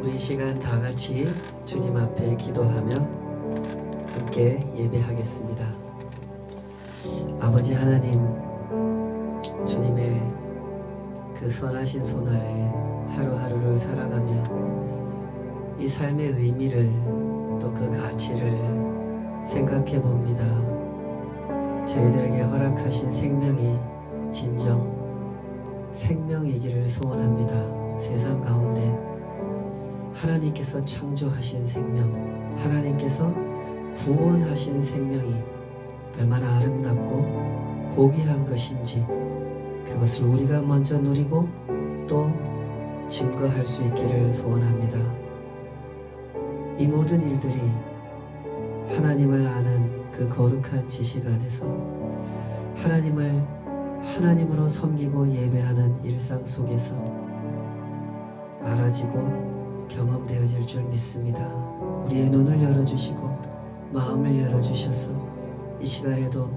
우리 이 시간 다 같이 주님 앞에 기도하며 함께 예배하겠습니다. 아버지 하나님, 주님의 그 선하신 손 아래 하루하루를 살아가며 이 삶의 의미를 또 그 가치를 생각해 봅니다. 저희들에게 허락하신 생명이 진정 생명이기를 소원합니다. 세상 가운데 하나님께서 창조하신 생명, 하나님께서 구원하신 생명이 얼마나 아름답고 고귀한 것인지 그것을 우리가 먼저 누리고 또 증거할 수 있기를 소원합니다. 이 모든 일들이 하나님을 아는 그 거룩한 지식 안에서 하나님을 하나님으로 섬기고 예배하는 일상 속에서 알아지고 경험되어질 줄 믿습니다. 우리의 눈을 열어주시고 마음을 열어주셔서 이 시간에도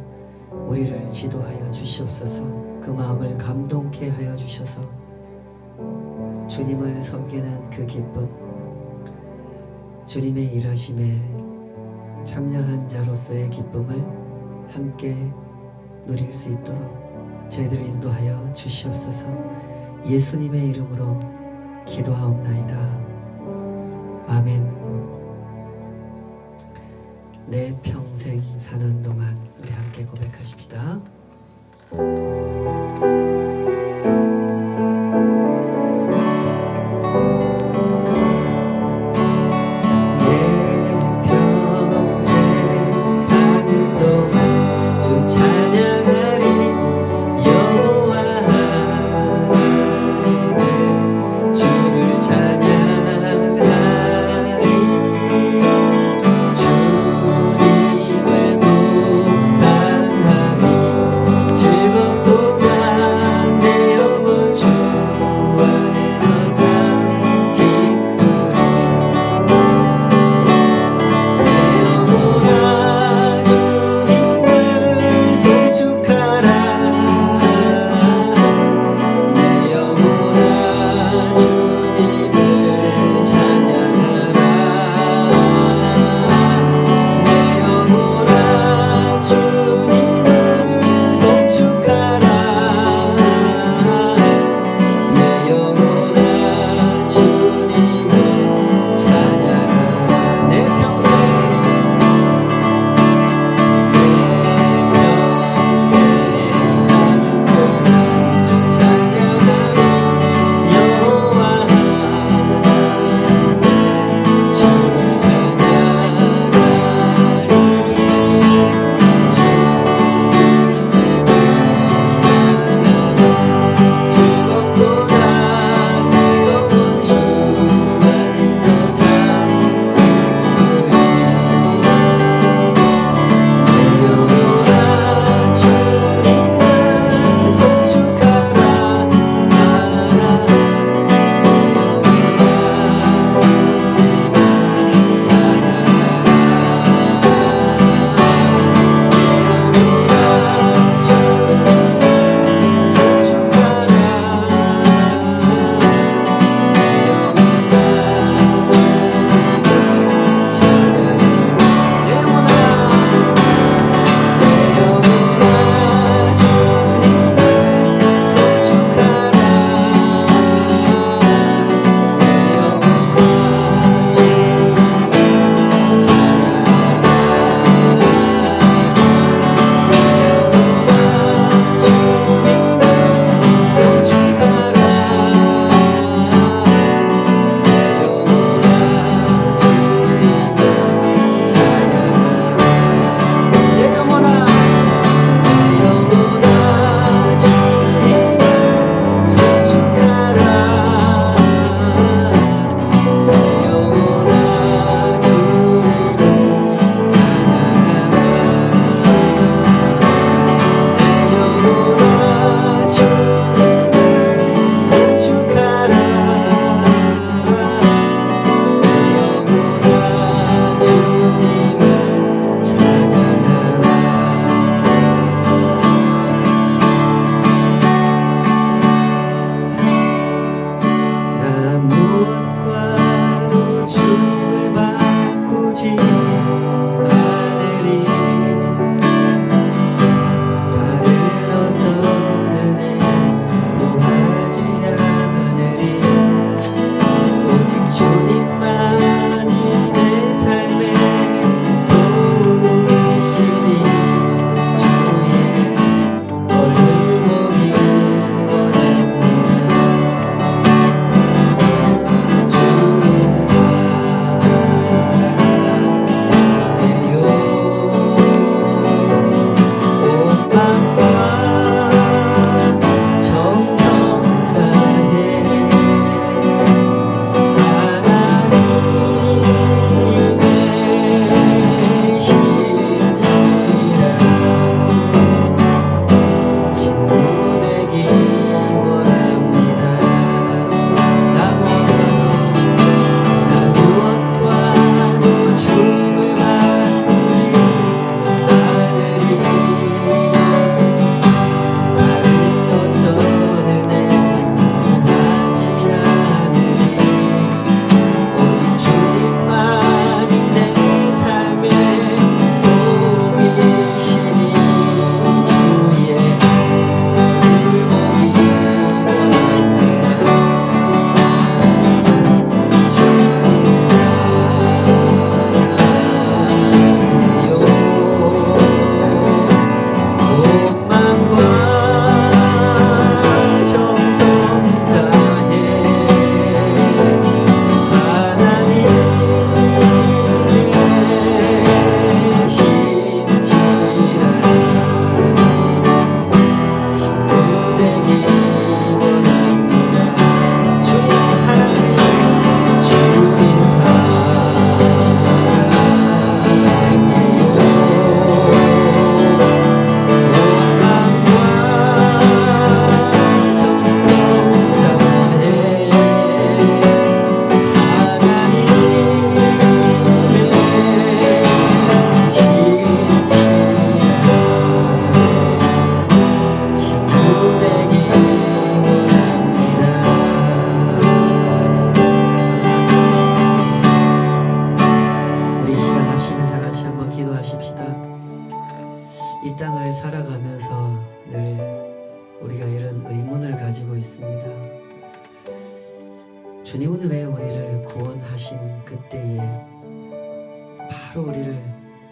우리를 지도하여 주시옵소서. 그 마음을 감동케 하여 주셔서 주님을 섬기는 그 기쁨, 주님의 일하심에 참여한 자로서의 기쁨을 함께 누릴 수 있도록 저희들 인도하여 주시옵소서. 예수님의 이름으로 기도하옵나이다. 아멘. 내 평생 사는 동안 우리 함께 고백하십시다. 즐겁도 하신 그때에 바로 우리를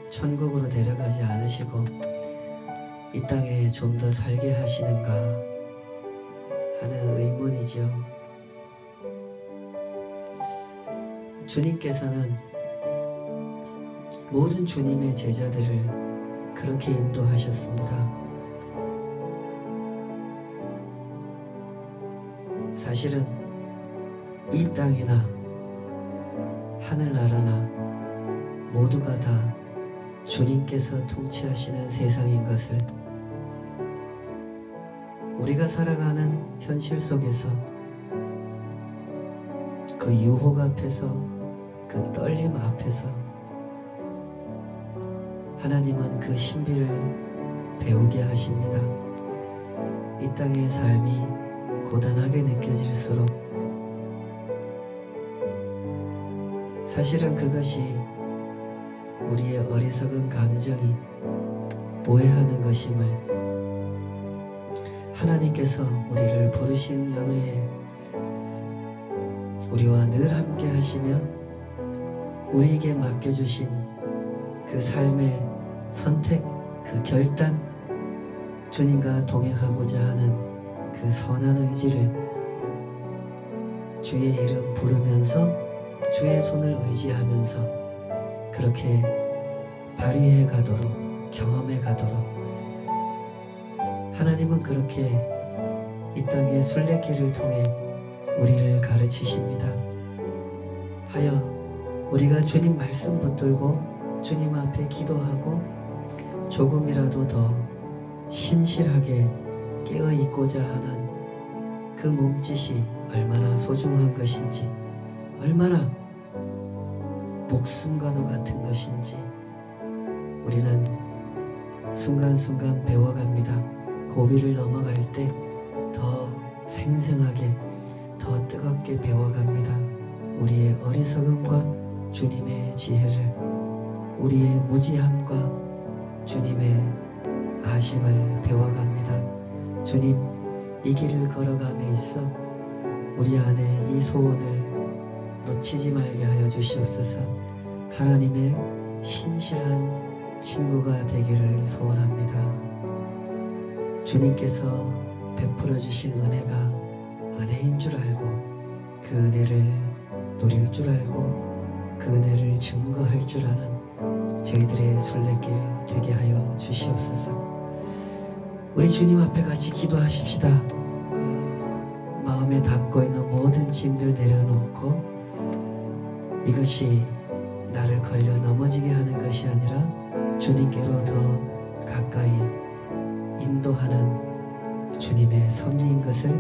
천국으로 데려가지 않으시고 이 땅에 좀 더 살게 하시는가 하는 의문이지요. 주님께서는 모든 주님의 제자들을 그렇게 인도하셨습니다. 사실은 이 땅이나 하늘나라나 모두가 다 주님께서 통치하시는 세상인 것을 우리가 살아가는 현실 속에서 그 유혹 앞에서 그 떨림 앞에서 하나님은 그 신비를 배우게 하십니다. 이 땅의 삶이 고단하게 느껴질수록 사실은 그것이 우리의 어리석은 감정이 오해하는 것임을 하나님께서 우리를 부르신 연후에 우리와 늘 함께 하시며 우리에게 맡겨주신 그 삶의 선택, 그 결단, 주님과 동행하고자 하는 그 선한 의지를 주의 이름 부르면서 주의 손을 의지하면서 그렇게 발휘해 가도록, 경험해 가도록 하나님은 그렇게 이 땅의 순례길을 통해 우리를 가르치십니다. 하여 우리가 주님 말씀 붙들고 주님 앞에 기도하고 조금이라도 더 신실하게 깨어 있고자 하는 그 몸짓이 얼마나 소중한 것인지, 얼마나 목숨과도 같은 것인지 우리는 순간순간 배워갑니다. 고비를 넘어갈 때 더 생생하게, 더 뜨겁게 배워갑니다. 우리의 어리석음과 주님의 지혜를, 우리의 무지함과 주님의 아심을 배워갑니다. 주님, 이 길을 걸어감에 있어 우리 안에 이 소원을 놓치지 말게 하여 주시옵소서. 하나님의 신실한 친구가 되기를 소원합니다. 주님께서 베풀어 주신 은혜가 은혜인 줄 알고 그 은혜를 누릴 줄 알고 그 은혜를 증거할 줄 아는 저희들의 순례길 되게 하여 주시옵소서. 우리 주님 앞에 같이 기도하십시다. 마음에 담고 있는 모든 짐들 내려놓고 이것이 나를 걸려 넘어지게 하는 것이 아니라 주님께로 더 가까이 인도하는 주님의 섭리인 것을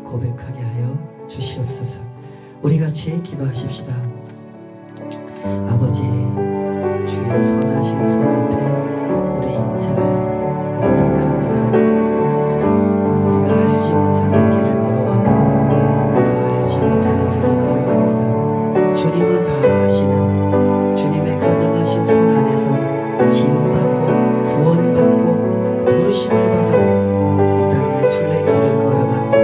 고백하게 하여 주시옵소서. 우리 같이 기도하십시다. 아버지, 주의 선하신 손 앞에 우리 인생을 의탁합니다. 우리가 알지 못하는 길을 걸어왔고 더 알지 못하는 길을 걸어갑니다. 주님은 다 아시는 주님의 그 능하신 손 안에서 지음받고 구원받고 부르심을 받아 이 땅의 순례길을 걸어갑니다.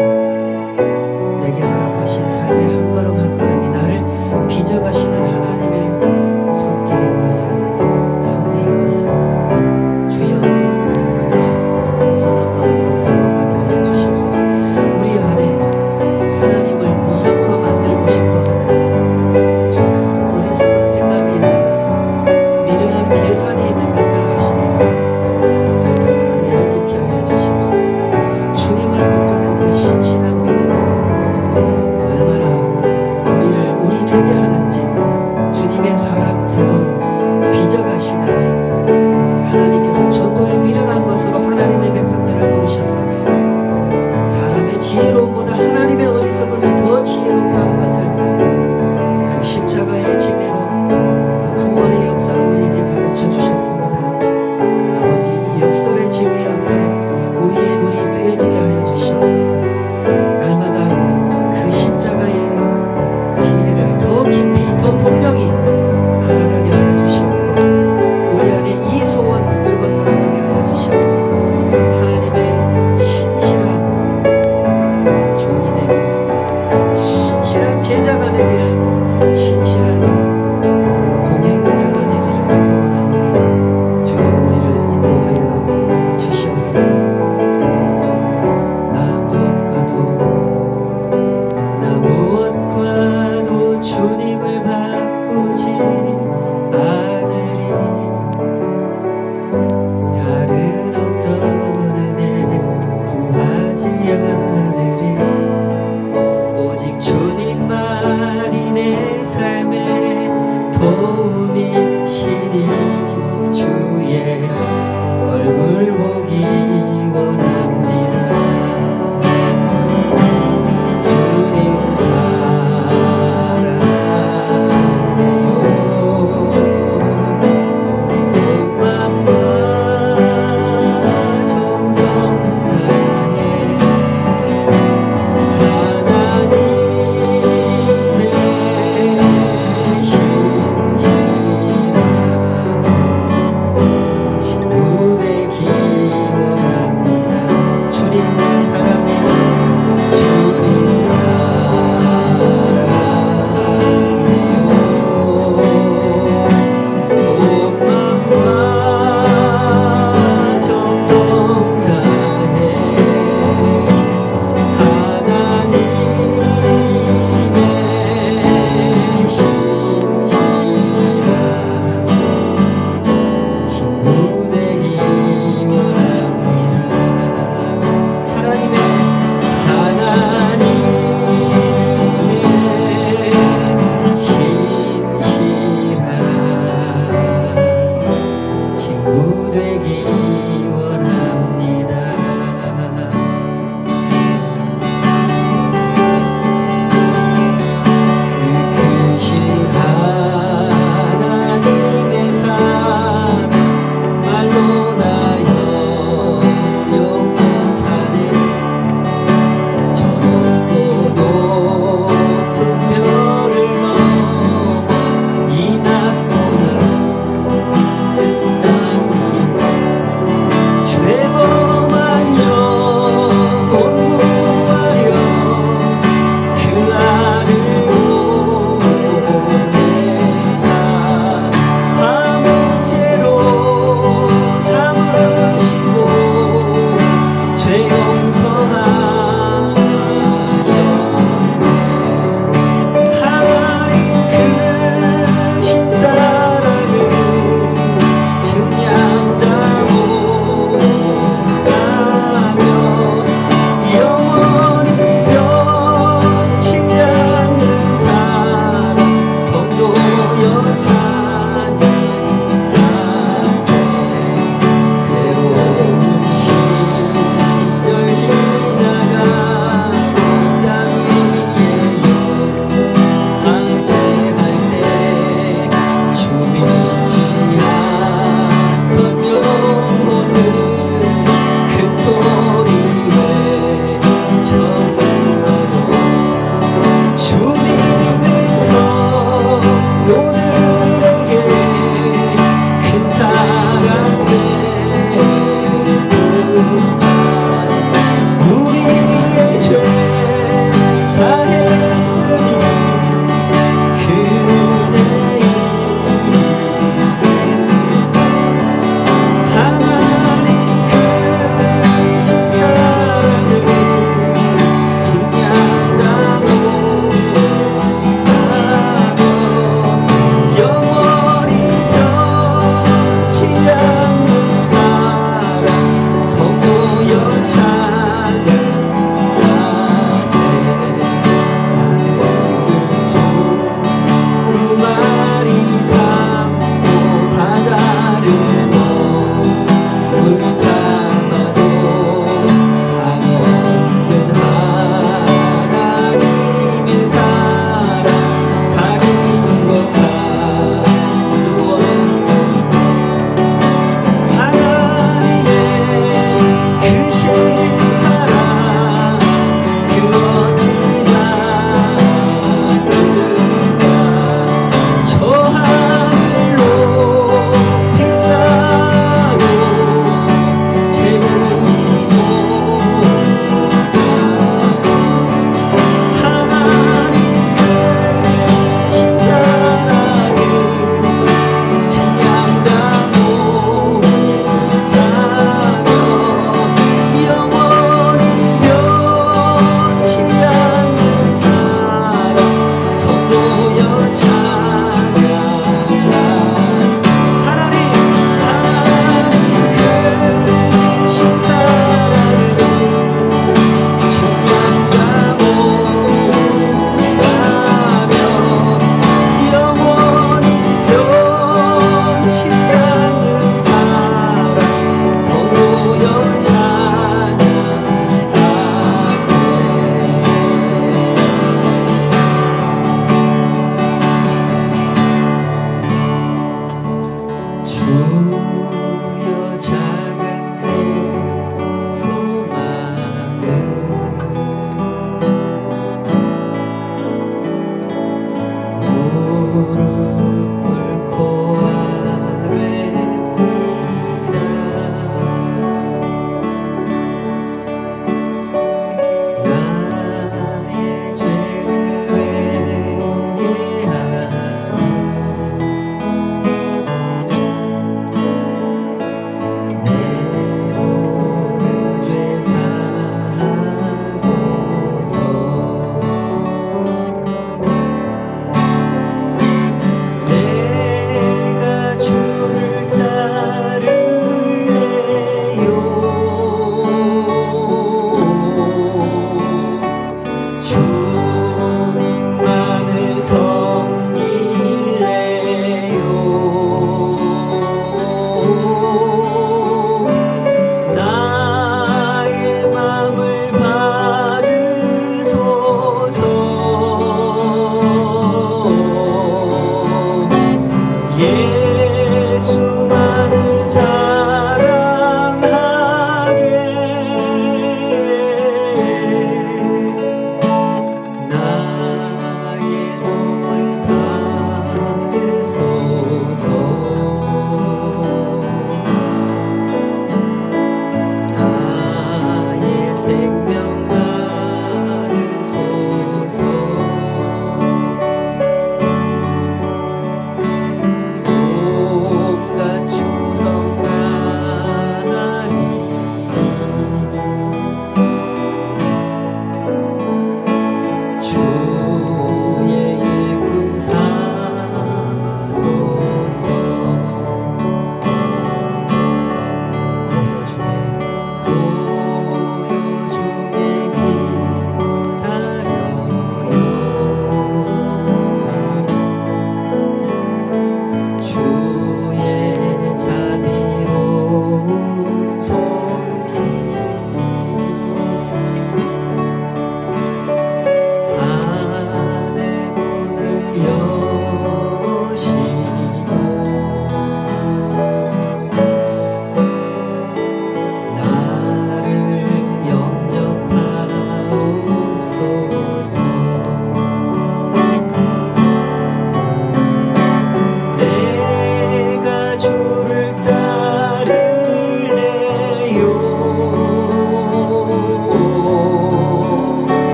내게 허락하신 삶의 한 걸음 한 걸음이 나를 빚어가시는 하나님의 손길인 것을, 섭리인 것을 주여 겸손한 마음으로 배워가게 하여 주시옵소서. 우리 안에 하나님을 우상으로 만들고 싶어하는 참 어리석은 생각이 있는 것을, 미련한 계산이 있는 것을 아시옵소서.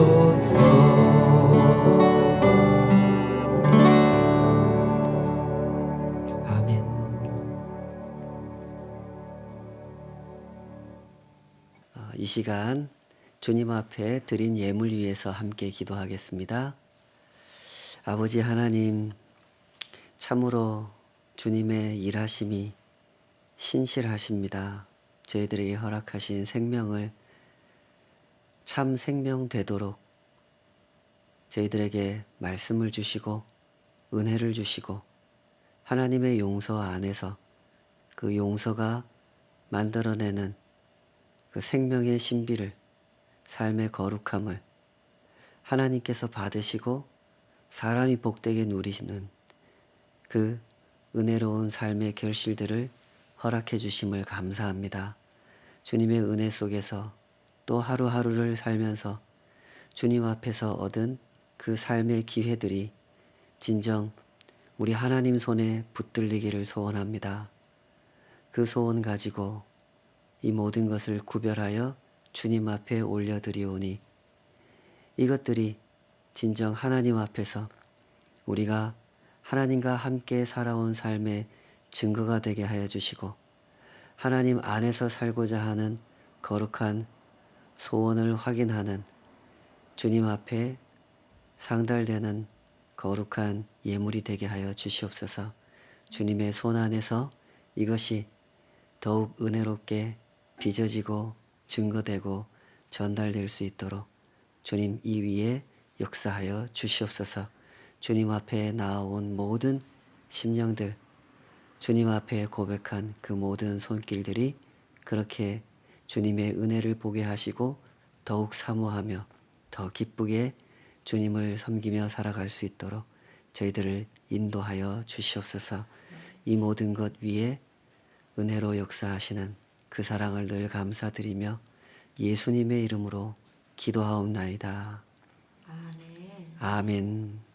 주옵소서. 아멘. 이 시간 주님 앞에 드린 예물 위해서 함께 기도하겠습니다. 아버지 하나님, 참으로 주님의 일하심이 신실하십니다. 저희들에게 허락하신 생명을 참 생명 되도록 저희들에게 말씀을 주시고 은혜를 주시고 하나님의 용서 안에서 그 용서가 만들어내는 그 생명의 신비를, 삶의 거룩함을 하나님께서 받으시고 사람이 복되게 누리시는 그 은혜로운 삶의 결실들을 허락해 주심을 감사합니다. 주님의 은혜 속에서 또 하루하루를 살면서 주님 앞에서 얻은 그 삶의 기회들이 진정 우리 하나님 손에 붙들리기를 소원합니다. 그 소원 가지고 이 모든 것을 구별하여 주님 앞에 올려드리오니 이것들이 진정 하나님 앞에서 우리가 하나님과 함께 살아온 삶의 증거가 되게 하여 주시고 하나님 안에서 살고자 하는 거룩한 소원을 확인하는 주님 앞에 상달되는 거룩한 예물이 되게 하여 주시옵소서. 주님의 손 안에서 이것이 더욱 은혜롭게 빚어지고 증거되고 전달될 수 있도록 주님 이 위에 역사하여 주시옵소서. 주님 앞에 나아온 모든 심령들, 주님 앞에 고백한 그 모든 손길들이 그렇게 주님의 은혜를 보게 하시고 더욱 사모하며 더 기쁘게 주님을 섬기며 살아갈 수 있도록 저희들을 인도하여 주시옵소서. 이 모든 것 위에 은혜로 역사하시는 그 사랑을 늘 감사드리며 예수님의 이름으로 기도하옵나이다. 아멘. 아멘.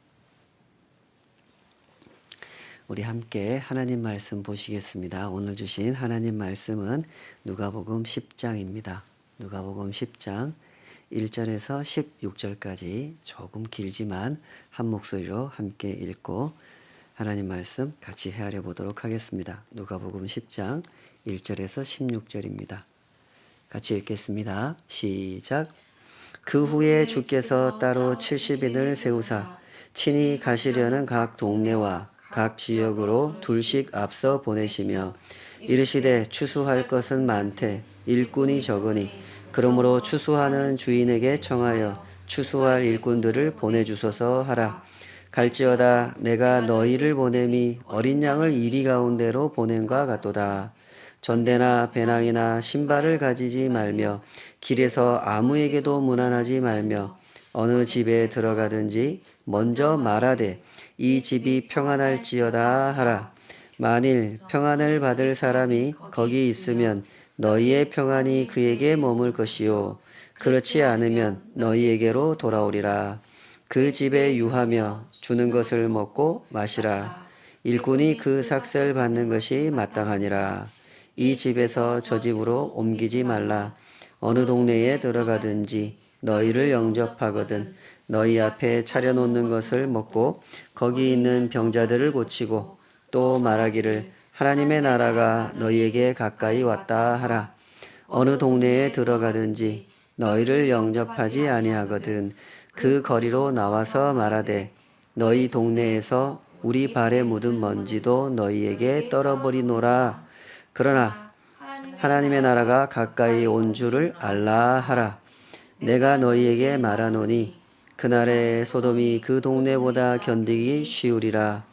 우리 함께 하나님 말씀 보시겠습니다. 오늘 주신 하나님 말씀은 누가복음 10장입니다. 누가복음 10장 1절에서 16절까지 조금 길지만 한 목소리로 함께 읽고 하나님 말씀 같이 헤아려 보도록 하겠습니다. 누가복음 10장 1절에서 16절입니다. 같이 읽겠습니다. 시작. 그 후에 주께서 따로 70인을 세우사 친히 가시려는 각 동네와 각 지역으로 둘씩 앞서 보내시며 이르시되 추수할 것은 많되 일꾼이 적으니 그러므로 추수하는 주인에게 청하여 추수할 일꾼들을 보내주소서 하라. 갈지어다 내가 너희를 보냄이 어린 양을 이리 가운데로 보냄과 같도다. 전대나 배낭이나 신발을 가지지 말며 길에서 아무에게도 문안하지 말며 어느 집에 들어가든지 먼저 말하되 이 집이 평안할지어다 하라. 만일 평안을 받을 사람이 거기 있으면 너희의 평안이 그에게 머물 것이요 그렇지 않으면 너희에게로 돌아오리라. 그 집에 유하며 주는 것을 먹고 마시라. 일꾼이 그 삭슬 받는 것이 마땅하니라. 이 집에서 저 집으로 옮기지 말라. 어느 동네에 들어가든지 너희를 영접하거든 너희 앞에 차려놓는 것을 먹고 거기 있는 병자들을 고치고 또 말하기를 하나님의 나라가 너희에게 가까이 왔다 하라. 어느 동네에 들어가든지 너희를 영접하지 아니하거든 그 거리로 나와서 말하되 너희 동네에서 우리 발에 묻은 먼지도 너희에게 떨어버리노라. 그러나 하나님의 나라가 가까이 온 줄을 알라 하라. 내가 너희에게 말하노니 그날에 소돔이 그 동네보다 견디기 쉬우리라.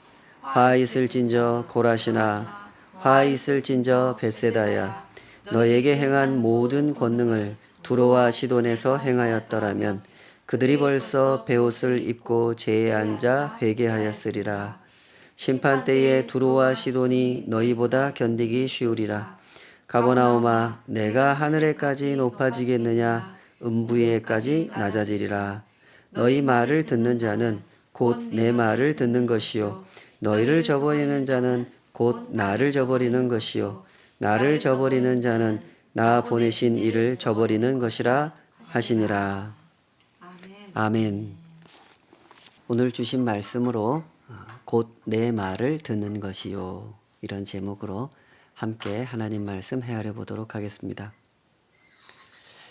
화 있을진저 고라시나 화 있을진저 벳세다야. 너에게 행한 모든 권능을 두로와 시돈에서 행하였더라면 그들이 벌써 베옷을 입고 제에 앉아 회개하였으리라. 심판 때에 두로와 시돈이 너희보다 견디기 쉬우리라. 가버나움아 내가 하늘에까지 높아지겠느냐 음부에까지 낮아지리라. 너희 말을 듣는 자는 곧 내 말을 듣는 것이요 너희를 저버리는 자는 곧 나를 저버리는 것이요 나를 저버리는 자는 나 보내신 이를 저버리는 것이라 하시니라. 아멘. 아멘. 오늘 주신 말씀으로 곧 내 말을 듣는 것이요, 이런 제목으로 함께 하나님 말씀 헤아려 보도록 하겠습니다.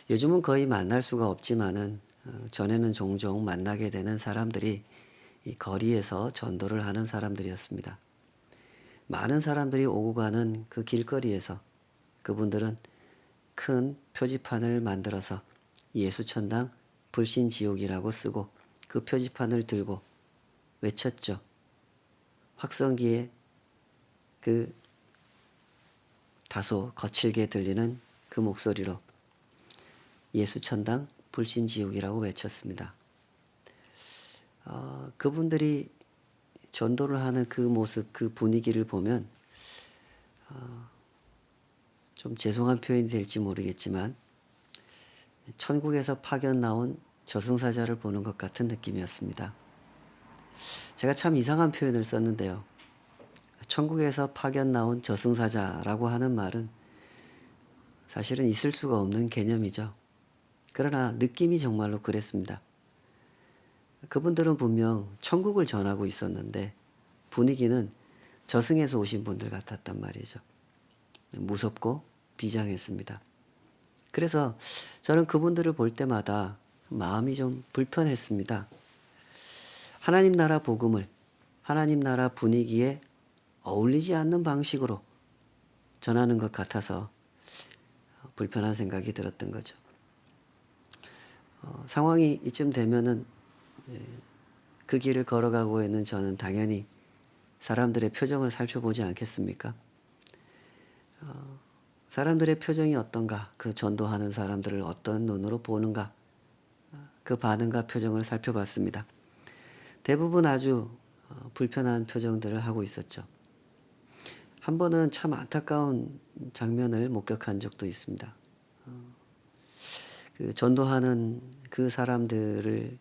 요즘은 거의 만날 수가 없지만은 전에는 종종 만나게 되는 사람들이 이 거리에서 전도를 하는 사람들이었습니다. 많은 사람들이 오고 가는 그 길거리에서 그분들은 큰 표지판을 만들어서 예수천당 불신지옥이라고 쓰고 그 표지판을 들고 외쳤죠. 확성기에 그 다소 거칠게 들리는 그 목소리로 예수천당 불신지옥이라고 외쳤습니다. 그분들이 전도를 하는 그 모습, 그 분위기를 보면 좀 죄송한 표현이 될지 모르겠지만 천국에서 파견 나온 저승사자를 보는 것 같은 느낌이었습니다. 제가 참 이상한 표현을 썼는데요. 천국에서 파견 나온 저승사자라고 하는 말은 사실은 있을 수가 없는 개념이죠. 그러나 느낌이 정말로 그랬습니다. 그분들은 분명 천국을 전하고 있었는데 분위기는 저승에서 오신 분들 같았단 말이죠. 무섭고 비장했습니다. 그래서 저는 그분들을 볼 때마다 마음이 좀 불편했습니다. 하나님 나라 복음을 하나님 나라 분위기에 어울리지 않는 방식으로 전하는 것 같아서 불편한 생각이 들었던 거죠. 상황이 이쯤 되면은 그 길을 걸어가고 있는 저는 당연히 사람들의 표정을 살펴보지 않겠습니까? 사람들의 표정이 어떤가, 그 전도하는 사람들을 어떤 눈으로 보는가, 그 반응과 표정을 살펴봤습니다. 대부분 아주 불편한 표정들을 하고 있었죠. 한 번은 참 안타까운 장면을 목격한 적도 있습니다. 그 전도하는 그 사람들을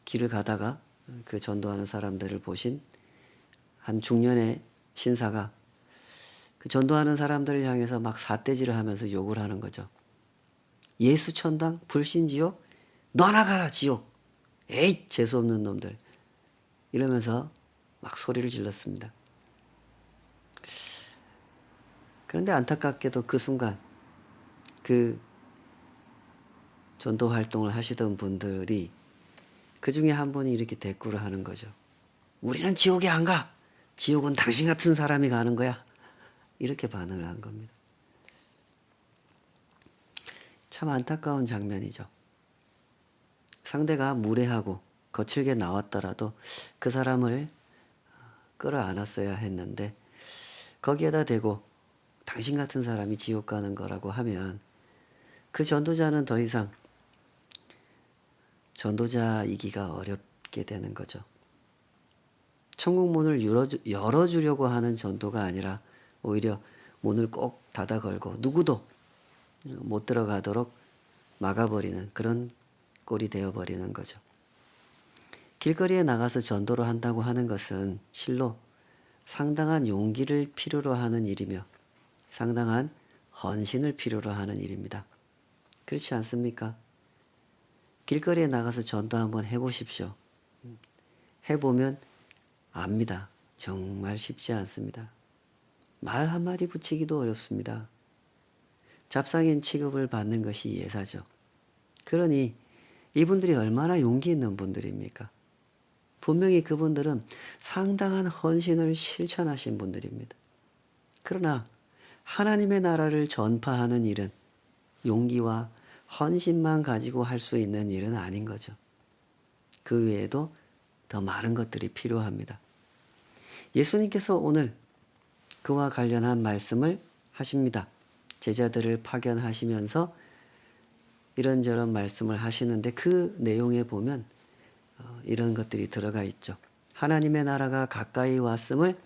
길을 가다가 그 전도하는 사람들을 보신 한 중년의 신사가 그 전도하는 사람들을 향해서 막 삿대질을 하면서 욕을 하는 거죠. 예수 천당 불신지옥, 너나 가라 지옥, 에잇 재수 없는 놈들, 이러면서 막 소리를 질렀습니다. 그런데 안타깝게도 그 순간 그 전도 활동을 하시던 분들이 그 중에 한 분이 이렇게 대꾸를 하는 거죠. 우리는 지옥에 안 가. 지옥은 당신 같은 사람이 가는 거야. 이렇게 반응을 한 겁니다. 참 안타까운 장면이죠. 상대가 무례하고 거칠게 나왔더라도 그 사람을 끌어안았어야 했는데 거기에다 대고 당신 같은 사람이 지옥 가는 거라고 하면 그 전도자는 더 이상 전도자이기가 어렵게 되는 거죠. 천국 문을 열어주려고 하는 전도가 아니라 오히려 문을 꼭 닫아 걸고 누구도 못 들어가도록 막아버리는 그런 꼴이 되어버리는 거죠. 길거리에 나가서 전도를 한다고 하는 것은 실로 상당한 용기를 필요로 하는 일이며 상당한 헌신을 필요로 하는 일입니다. 그렇지 않습니까? 길거리에 나가서 전도 한번 해보십시오. 해보면 압니다. 정말 쉽지 않습니다. 말 한마디 붙이기도 어렵습니다. 잡상인 취급을 받는 것이 예사죠. 그러니 이분들이 얼마나 용기 있는 분들입니까? 분명히 그분들은 상당한 헌신을 실천하신 분들입니다. 그러나 하나님의 나라를 전파하는 일은 용기와 헌신만 가지고 할 수 있는 일은 아닌 거죠. 그 외에도 더 많은 것들이 필요합니다. 예수님께서 오늘 그와 관련한 말씀을 하십니다. 제자들을 파견하시면서 이런저런 말씀을 하시는데 그 내용에 보면 이런 것들이 들어가 있죠. 하나님의 나라가 가까이 왔음을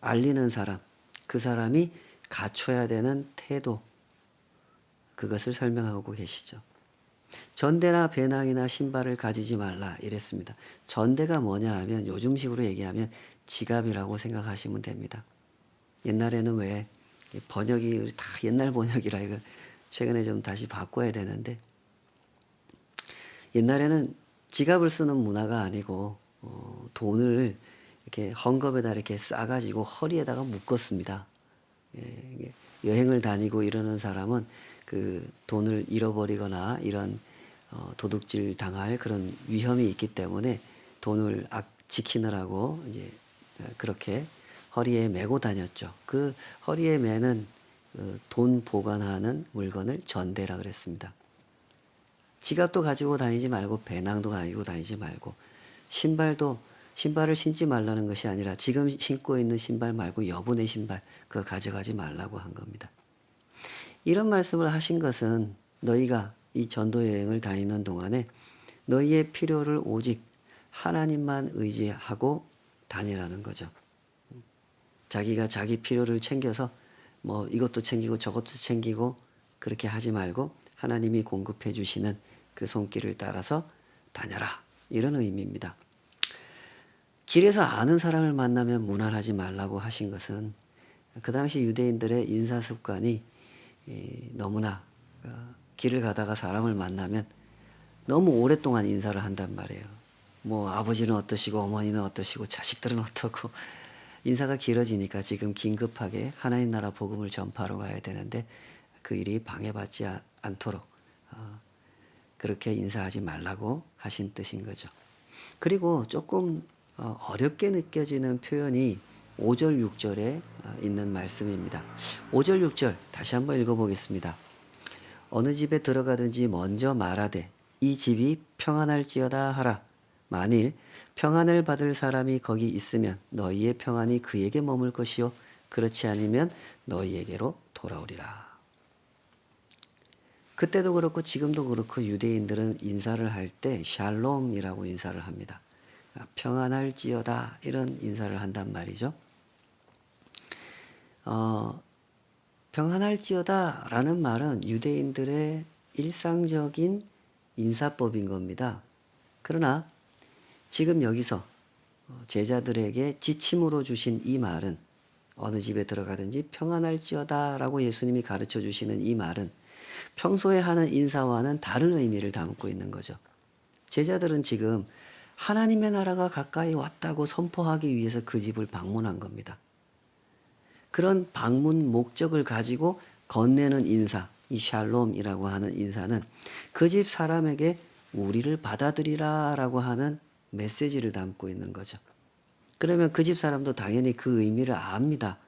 알리는 사람, 그 사람이 갖춰야 되는 태도, 그것을 설명하고 계시죠. 전대나 배낭이나 신발을 가지지 말라 이랬습니다. 전대가 뭐냐 하면 요즘식으로 얘기하면 지갑이라고 생각하시면 됩니다. 옛날에는 왜 번역이 다 옛날 번역이라 이거 최근에 좀 다시 바꿔야 되는데 옛날에는 지갑을 쓰는 문화가 아니고 돈을 이렇게 헝겊에다 이렇게 싸가지고 허리에다가 묶었습니다. 예, 이게 여행을 다니고 이러는 사람은 그 돈을 잃어버리거나 이런 도둑질 당할 그런 위험이 있기 때문에 돈을 지키느라고 이제 그렇게 허리에 메고 다녔죠. 그 허리에 매는 그돈 보관하는 물건을 전대라 그랬습니다. 지갑도 가지고 다니지 말고 배낭도 가지고 다니지 말고 신발을 신지 말라는 것이 아니라 지금 신고 있는 신발 말고 여분의 신발 그거 가져가지 말라고 한 겁니다. 이런 말씀을 하신 것은 너희가 이 전도 여행을 다니는 동안에 너희의 필요를 오직 하나님만 의지하고 다니라는 거죠. 자기가 자기 필요를 챙겨서 뭐 이것도 챙기고 저것도 챙기고 그렇게 하지 말고 하나님이 공급해 주시는 그 손길을 따라서 다녀라. 이런 의미입니다. 길에서 아는 사람을 만나면 무난하지 말라고 하신 것은 그 당시 유대인들의 인사 습관이 너무나 길을 가다가 사람을 만나면 너무 오랫동안 인사를 한단 말이에요. 뭐 아버지는 어떠시고 어머니는 어떠시고 자식들은 어떻고 인사가 길어지니까 지금 긴급하게 하나님 나라 복음을 전파하러 가야 되는데 그 일이 방해받지 않도록 그렇게 인사하지 말라고 하신 뜻인 거죠. 그리고 조금 어렵게 느껴지는 표현이 5절 6절에 있는 말씀입니다. 5절 6절 다시 한번 읽어보겠습니다. 어느 집에 들어가든지 먼저 말하되 이 집이 평안할지어다 하라. 만일 평안을 받을 사람이 거기 있으면 너희의 평안이 그에게 머물 것이요 그렇지 않으면 너희에게로 돌아오리라. 그때도 그렇고 지금도 그렇고 유대인들은 인사를 할 때 샬롬이라고 인사를 합니다. 평안할지어다 이런 인사를 한단 말이죠. 평안할지어다 라는 말은 유대인들의 일상적인 인사법인 겁니다. 그러나 지금 여기서 제자들에게 지침으로 주신 이 말은 어느 집에 들어가든지 평안할지어다 라고 예수님이 가르쳐 주시는 이 말은 평소에 하는 인사와는 다른 의미를 담고 있는 거죠. 제자들은 지금 하나님의 나라가 가까이 왔다고 선포하기 위해서 그 집을 방문한 겁니다. 그런 방문 목적을 가지고 건네는 인사, 이 샬롬이라고 하는 인사는 그 집 사람에게 우리를 받아들이라 라고 하는 메시지를 담고 있는 거죠. 그러면 그 집 사람도 당연히 그 의미를 압니다.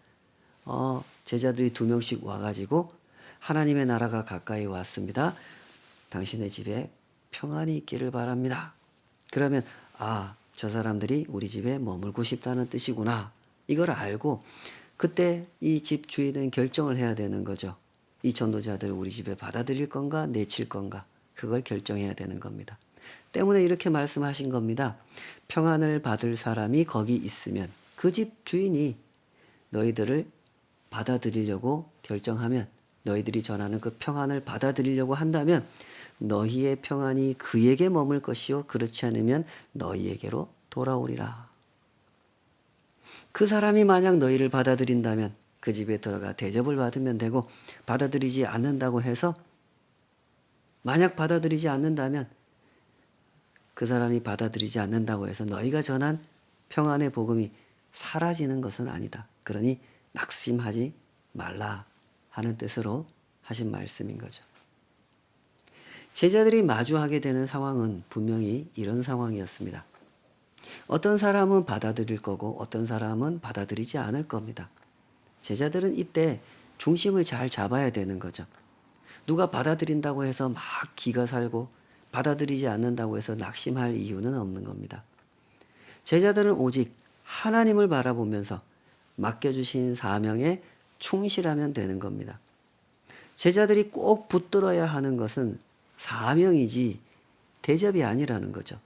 제자들이 2명씩 와가지고 하나님의 나라가 가까이 왔습니다. 당신의 집에 평안이 있기를 바랍니다. 그러면 저 사람들이 우리 집에 머물고 싶다는 뜻이구나. 이걸 알고 그때 이 집 주인은 결정을 해야 되는 거죠. 이 전도자들을 우리 집에 받아들일 건가 내칠 건가 그걸 결정해야 되는 겁니다. 때문에 이렇게 말씀하신 겁니다. 평안을 받을 사람이 거기 있으면 그 집 주인이 너희들을 받아들이려고 결정하면 너희들이 전하는 그 평안을 받아들이려고 한다면 너희의 평안이 그에게 머물 것이요 그렇지 않으면 너희에게로 돌아오리라. 그 사람이 만약 너희를 받아들인다면 그 집에 들어가 대접을 받으면 되고 받아들이지 않는다고 해서 만약 받아들이지 않는다면 그 사람이 받아들이지 않는다고 해서 너희가 전한 평안의 복음이 사라지는 것은 아니다. 그러니 낙심하지 말라 하는 뜻으로 하신 말씀인 거죠. 제자들이 마주하게 되는 상황은 분명히 이런 상황이었습니다. 어떤 사람은 받아들일 거고 어떤 사람은 받아들이지 않을 겁니다. 제자들은 이때 중심을 잘 잡아야 되는 거죠. 누가 받아들인다고 해서 막 기가 살고 받아들이지 않는다고 해서 낙심할 이유는 없는 겁니다. 제자들은 오직 하나님을 바라보면서 맡겨주신 사명에 충실하면 되는 겁니다. 제자들이 꼭 붙들어야 하는 것은 사명이지 대접이 아니라는 거죠.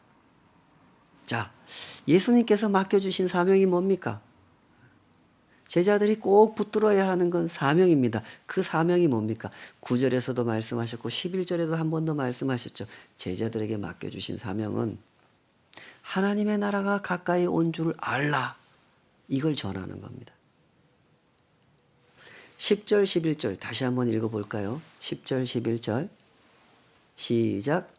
자, 예수님께서 맡겨주신 사명이 뭡니까? 제자들이 꼭 붙들어야 하는 건 사명입니다. 그 사명이 뭡니까? 9절에서도 말씀하셨고 11절에도 한 번 더 말씀하셨죠. 제자들에게 맡겨주신 사명은 하나님의 나라가 가까이 온 줄 알라. 이걸 전하는 겁니다. 10절 11절 다시 한번 읽어볼까요? 10절 11절 시작.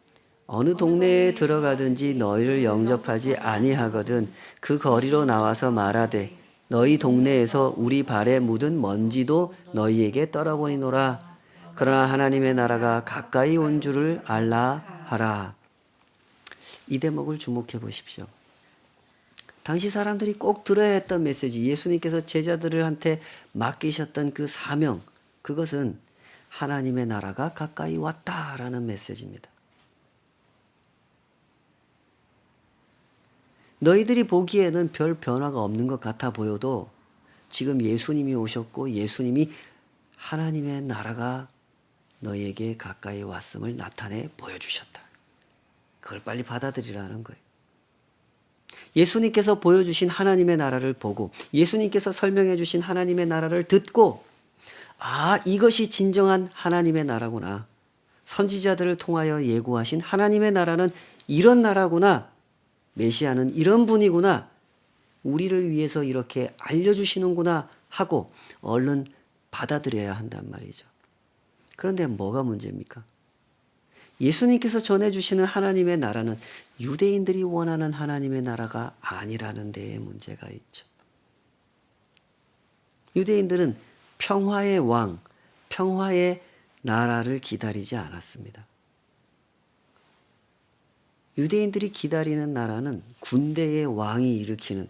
어느 동네에 들어가든지 너희를 영접하지 아니하거든 그 거리로 나와서 말하되 너희 동네에서 우리 발에 묻은 먼지도 너희에게 떨어보이노라. 그러나 하나님의 나라가 가까이 온 줄을 알라 하라. 이 대목을 주목해 보십시오. 당시 사람들이 꼭 들어야 했던 메시지, 예수님께서 제자들한테 맡기셨던 그 사명, 그것은 하나님의 나라가 가까이 왔다라는 메시지입니다. 너희들이 보기에는 별 변화가 없는 것 같아 보여도 지금 예수님이 오셨고 예수님이 하나님의 나라가 너희에게 가까이 왔음을 나타내 보여주셨다. 그걸 빨리 받아들이라는 거예요. 예수님께서 보여주신 하나님의 나라를 보고 예수님께서 설명해 주신 하나님의 나라를 듣고 이것이 진정한 하나님의 나라구나. 선지자들을 통하여 예고하신 하나님의 나라는 이런 나라구나. 메시아는 이런 분이구나. 우리를 위해서 이렇게 알려주시는구나 하고 얼른 받아들여야 한단 말이죠. 그런데 뭐가 문제입니까? 예수님께서 전해주시는 하나님의 나라는 유대인들이 원하는 하나님의 나라가 아니라는 데에 문제가 있죠. 유대인들은 평화의 왕, 평화의 나라를 기다리지 않았습니다. 유대인들이 기다리는 나라는 군대의 왕이 일으키는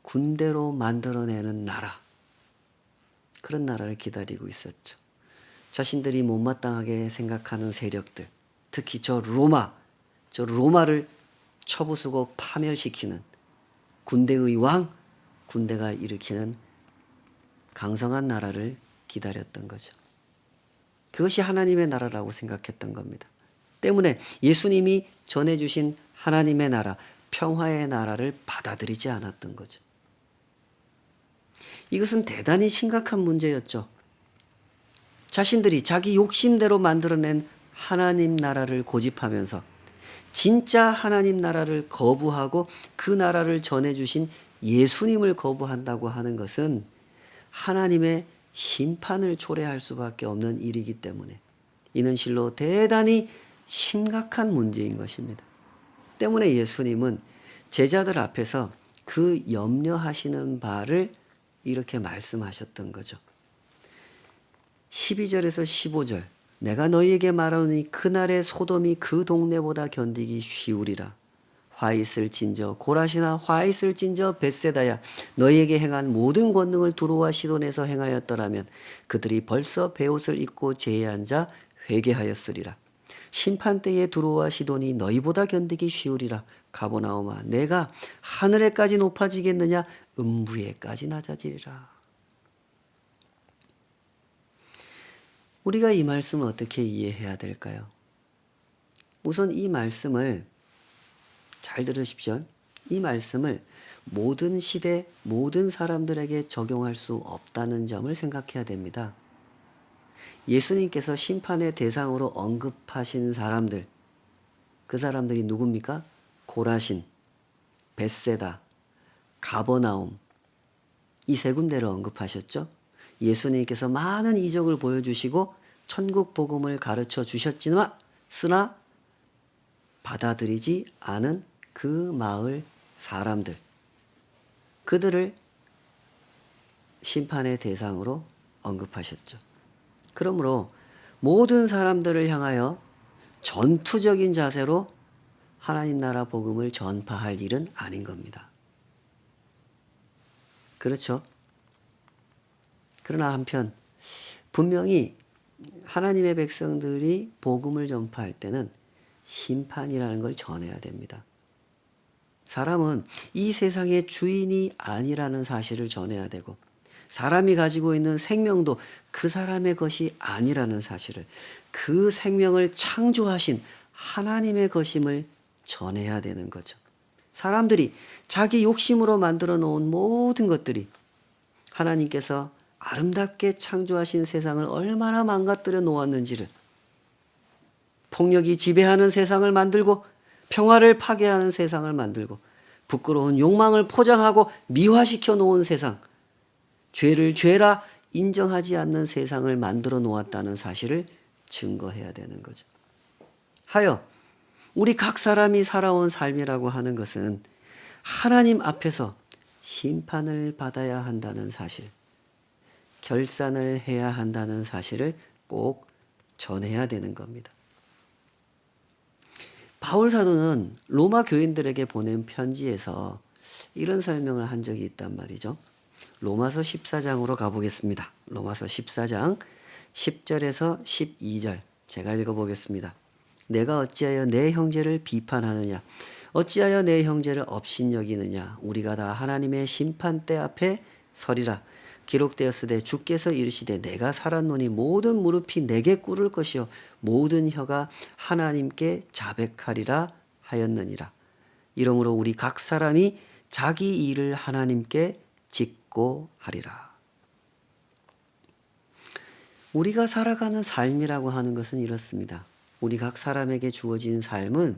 군대로 만들어내는 나라, 그런 나라를 기다리고 있었죠. 자신들이 못마땅하게 생각하는 세력들, 특히 저 로마를 쳐부수고 파멸시키는 군대의 왕, 군대가 일으키는 강성한 나라를 기다렸던 거죠. 그것이 하나님의 나라라고 생각했던 겁니다. 때문에 예수님이 전해주신 하나님의 나라, 평화의 나라를 받아들이지 않았던 거죠. 이것은 대단히 심각한 문제였죠. 자신들이 자기 욕심대로 만들어낸 하나님 나라를 고집하면서 진짜 하나님 나라를 거부하고 그 나라를 전해주신 예수님을 거부한다고 하는 것은 하나님의 심판을 초래할 수밖에 없는 일이기 때문에 이는 실로 대단히 심각한 문제인 것입니다. 때문에 예수님은 제자들 앞에서 그 염려하시는 바를 이렇게 말씀하셨던 거죠. 12절에서 15절 내가 너희에게 말하노니 그날의 소돔이 그 동네보다 견디기 쉬우리라. 화 있을진저 고라시나 화 있을진저 벳세다야 너희에게 행한 모든 권능을 두로와 시돈에서 행하였더라면 그들이 벌써 베옷을 입고 제에 앉아 회개하였으리라. 심판때에 두로와 시돈이 너희보다 견디기 쉬우리라. 가버나움아 내가 하늘에까지 높아지겠느냐 음부에까지 낮아지리라. 우리가 이 말씀을 어떻게 이해해야 될까요? 우선 이 말씀을 잘 들으십시오. 이 말씀을 모든 시대 모든 사람들에게 적용할 수 없다는 점을 생각해야 됩니다. 예수님께서 심판의 대상으로 언급하신 사람들, 그 사람들이 누굽니까? 고라신, 벳세다, 가버나움, 이 세 군데를 언급하셨죠. 예수님께서 많은 이적을 보여주시고 천국 복음을 가르쳐 주셨지만 쓰나 받아들이지 않은 그 마을 사람들, 그들을 심판의 대상으로 언급하셨죠. 그러므로 모든 사람들을 향하여 전투적인 자세로 하나님 나라 복음을 전파할 일은 아닌 겁니다. 그렇죠? 그러나 한편 분명히 하나님의 백성들이 복음을 전파할 때는 심판이라는 걸 전해야 됩니다. 사람은 이 세상의 주인이 아니라는 사실을 전해야 되고 사람이 가지고 있는 생명도 그 사람의 것이 아니라는 사실을, 그 생명을 창조하신 하나님의 것임을 전해야 되는 거죠. 사람들이 자기 욕심으로 만들어 놓은 모든 것들이 하나님께서 아름답게 창조하신 세상을 얼마나 망가뜨려 놓았는지를, 폭력이 지배하는 세상을 만들고 평화를 파괴하는 세상을 만들고 부끄러운 욕망을 포장하고 미화시켜 놓은 세상, 죄를 죄라 인정하지 않는 세상을 만들어 놓았다는 사실을 증거해야 되는 거죠. 하여 우리 각 사람이 살아온 삶이라고 하는 것은 하나님 앞에서 심판을 받아야 한다는 사실, 결산을 해야 한다는 사실을 꼭 전해야 되는 겁니다. 바울 사도는 로마 교인들에게 보낸 편지에서 이런 설명을 한 적이 있단 말이죠. 로마서 14장으로 가보겠습니다. 로마서 14장 10절에서 12절 제가 읽어보겠습니다. 내가 어찌하여 내 형제를 비판하느냐? 어찌하여 내 형제를 업신여기느냐? 우리가 다 하나님의 심판대 앞에 서리라. 기록되었으되 주께서 이르시되 내가 살았노니 모든 무릎이 내게 꿇을 것이요 모든 혀가 하나님께 자백하리라 하였느니라. 이러므로 우리 각 사람이 자기 일을 하나님께 짓고 하리라. 우리가 살아가는 삶이라고 하는 것은 이렇습니다. 우리 각 사람에게 주어진 삶은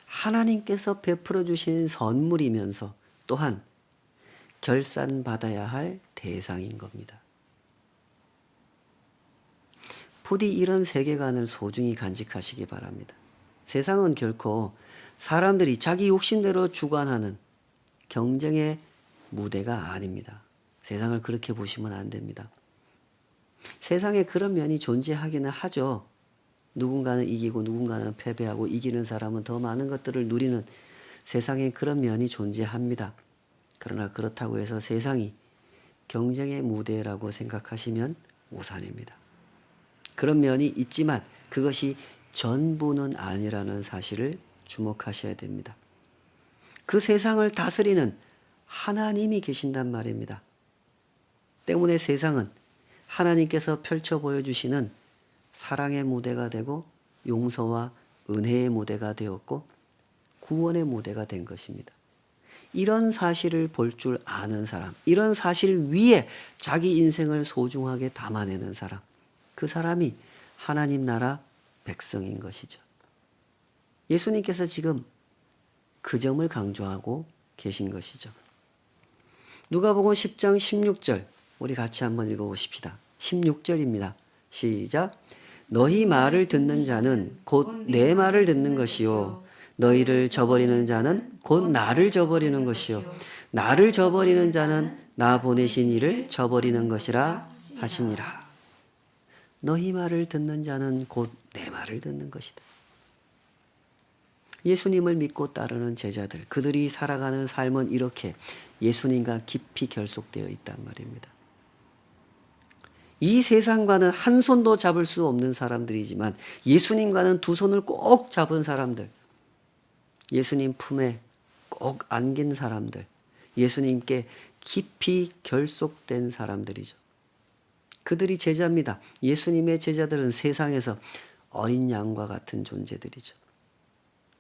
하나님께서 베풀어 주신 선물이면서 또한 결산받아야 할 대상인 겁니다. 부디 이런 세계관을 소중히 간직하시기 바랍니다. 세상은 결코 사람들이 자기 욕심대로 주관하는 경쟁의 무대가 아닙니다. 세상을 그렇게 보시면 안 됩니다. 세상에 그런 면이 존재하기는 하죠. 누군가는 이기고 누군가는 패배하고 이기는 사람은 더 많은 것들을 누리는 세상에 그런 면이 존재합니다. 그러나 그렇다고 해서 세상이 경쟁의 무대라고 생각하시면 오산입니다. 그런 면이 있지만 그것이 전부는 아니라는 사실을 주목하셔야 됩니다. 그 세상을 다스리는 하나님이 계신단 말입니다. 때문에 세상은 하나님께서 펼쳐 보여주시는 사랑의 무대가 되고 용서와 은혜의 무대가 되었고 구원의 무대가 된 것입니다. 이런 사실을 볼 줄 아는 사람, 이런 사실 위에 자기 인생을 소중하게 담아내는 사람, 그 사람이 하나님 나라 백성인 것이죠. 예수님께서 지금 그 점을 강조하고 계신 것이죠. 누가복음 10장 16절 우리 같이 한번 읽어보십시다. 16절입니다. 시작. 너희 말을 듣는 자는 곧 내 말을 듣는 것이요 너희를 저버리는 자는 곧 나를 저버리는 것이요 나를 저버리는 자는 나 보내신 이를 저버리는 것이라 하시니라. 너희 말을 듣는 자는 곧 내 말을 듣는 것이다. 예수님을 믿고 따르는 제자들, 그들이 살아가는 삶은 이렇게 예수님과 깊이 결속되어 있단 말입니다. 이 세상과는 한 손도 잡을 수 없는 사람들이지만 예수님과는 두 손을 꼭 잡은 사람들, 예수님 품에 꼭 안긴 사람들, 예수님께 깊이 결속된 사람들이죠. 그들이 제자입니다. 예수님의 제자들은 세상에서 어린 양과 같은 존재들이죠.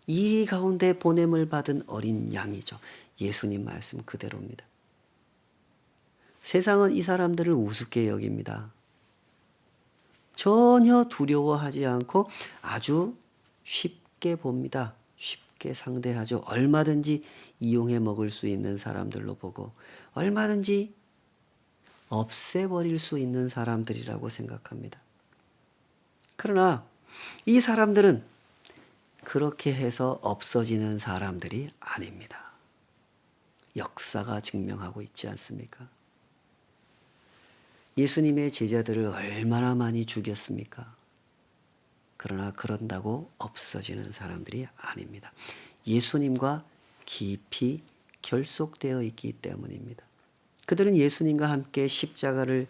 이 가운데 보냄을 받은 어린 양이죠. 예수님 말씀 그대로입니다. 세상은 이 사람들을 우습게 여깁니다. 전혀 두려워하지 않고 아주 쉽게 봅니다. 쉽게 상대하죠. 얼마든지 이용해 먹을 수 있는 사람들로 보고 얼마든지 없애버릴 수 있는 사람들이라고 생각합니다. 그러나 이 사람들은 그렇게 해서 없어지는 사람들이 아닙니다. 역사가 증명하고 있지 않습니까? 예수님의 제자들을 얼마나 많이 죽였습니까? 그러나 그런다고 없어지는 사람들이 아닙니다. 예수님과 깊이 결속되어 있기 때문입니다. 그들은 예수님과 함께 십자가를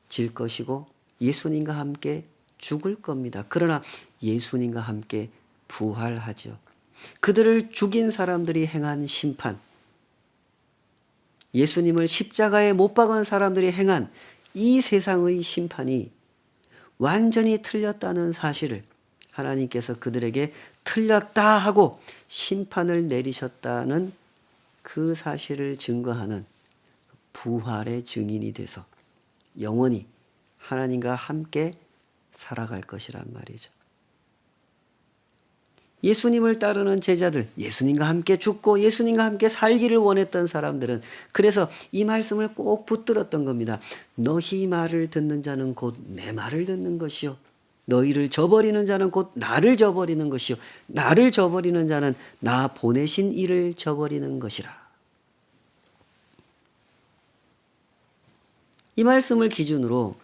질 것이고 예수님과 함께 죽을 겁니다. 그러나 예수님과 함께 부활하죠. 그들을 죽인 사람들이 행한 심판, 예수님을 십자가에 못 박은 사람들이 행한 이 세상의 심판이 완전히 틀렸다는 사실을 하나님께서 그들에게 틀렸다 하고 심판을 내리셨다는 그 사실을 증거하는 부활의 증인이 돼서 영원히 하나님과 함께 살아갈 것이란 말이죠. 예수님을 따르는 제자들, 예수님과 함께 죽고 예수님과 함께 살기를 원했던 사람들은 그래서 이 말씀을 꼭 붙들었던 겁니다. 너희 말을 듣는 자는 곧 내 말을 듣는 것이요 너희를 저버리는 자는 곧 나를 저버리는 것이요 나를 저버리는 자는 나 보내신 이를 저버리는 것이라. 이 말씀을 기준으로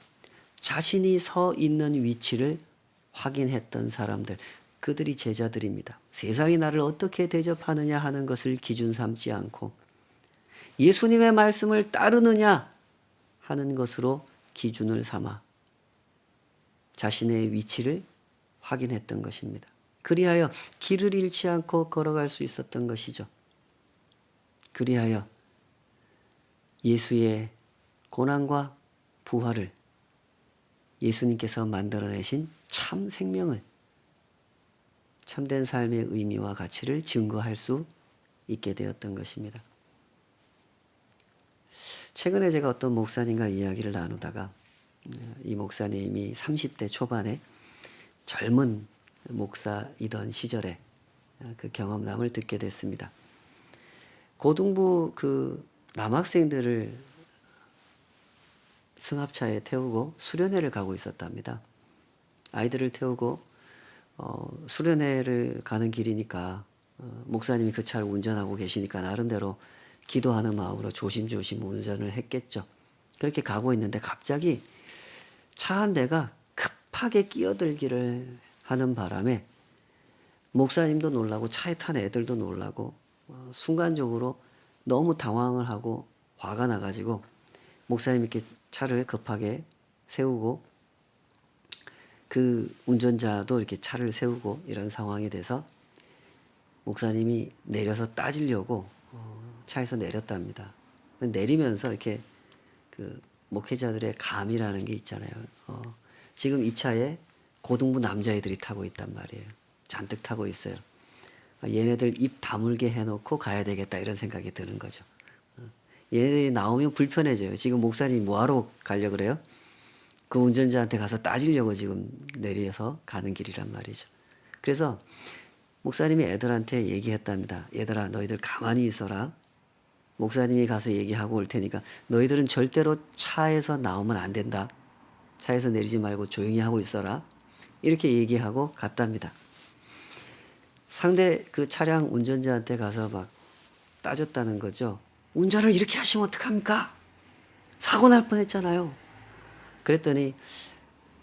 자신이 서 있는 위치를 확인했던 사람들, 그들이 제자들입니다. 세상이 나를 어떻게 대접하느냐 하는 것을 기준 삼지 않고 예수님의 말씀을 따르느냐 하는 것으로 기준을 삼아 자신의 위치를 확인했던 것입니다. 그리하여 길을 잃지 않고 걸어갈 수 있었던 것이죠. 그리하여 예수의 고난과 부활을, 예수님께서 만들어내신 참 생명을, 참된 삶의 의미와 가치를 증거할 수 있게 되었던 것입니다. 최근에 제가 어떤 목사님과 이야기를 나누다가 이 목사님이 30대 초반에 젊은 목사이던 시절에 그 경험담을 듣게 됐습니다. 고등부 그 남학생들을 승합차에 태우고 수련회를 가고 있었답니다. 아이들을 태우고 수련회를 가는 길이니까 목사님이 그 차를 운전하고 계시니까 나름대로 기도하는 마음으로 조심조심 운전을 했겠죠. 그렇게 가고 있는데 갑자기 차 한 대가 급하게 끼어들기를 하는 바람에 목사님도 놀라고 차에 탄 애들도 놀라고 순간적으로 너무 당황을 하고 화가 나가지고 목사님이 이렇게 차를 급하게 세우고 그 운전자도 이렇게 차를 세우고 이런 상황이 돼서 목사님이 내려서 따지려고 차에서 내렸답니다. 내리면서 이렇게 그 목회자들의 감이라는 게 있잖아요. 지금 이 차에 고등부 남자애들이 타고 있단 말이에요. 잔뜩 타고 있어요. 얘네들 입 다물게 해놓고 가야 되겠다 이런 생각이 드는 거죠. 얘네들이 나오면 불편해져요. 지금 목사님이 뭐하러 가려고 그래요? 그 운전자한테 가서 따지려고 지금 내려서 가는 길이란 말이죠. 그래서 목사님이 애들한테 얘기했답니다. 얘들아, 너희들 가만히 있어라. 목사님이 가서 얘기하고 올 테니까 너희들은 절대로 차에서 나오면 안 된다. 차에서 내리지 말고 조용히 하고 있어라. 이렇게 얘기하고 갔답니다. 상대 그 차량 운전자한테 가서 막 따졌다는 거죠. 운전을 이렇게 하시면 어떡합니까? 사고 날 뻔했잖아요. 그랬더니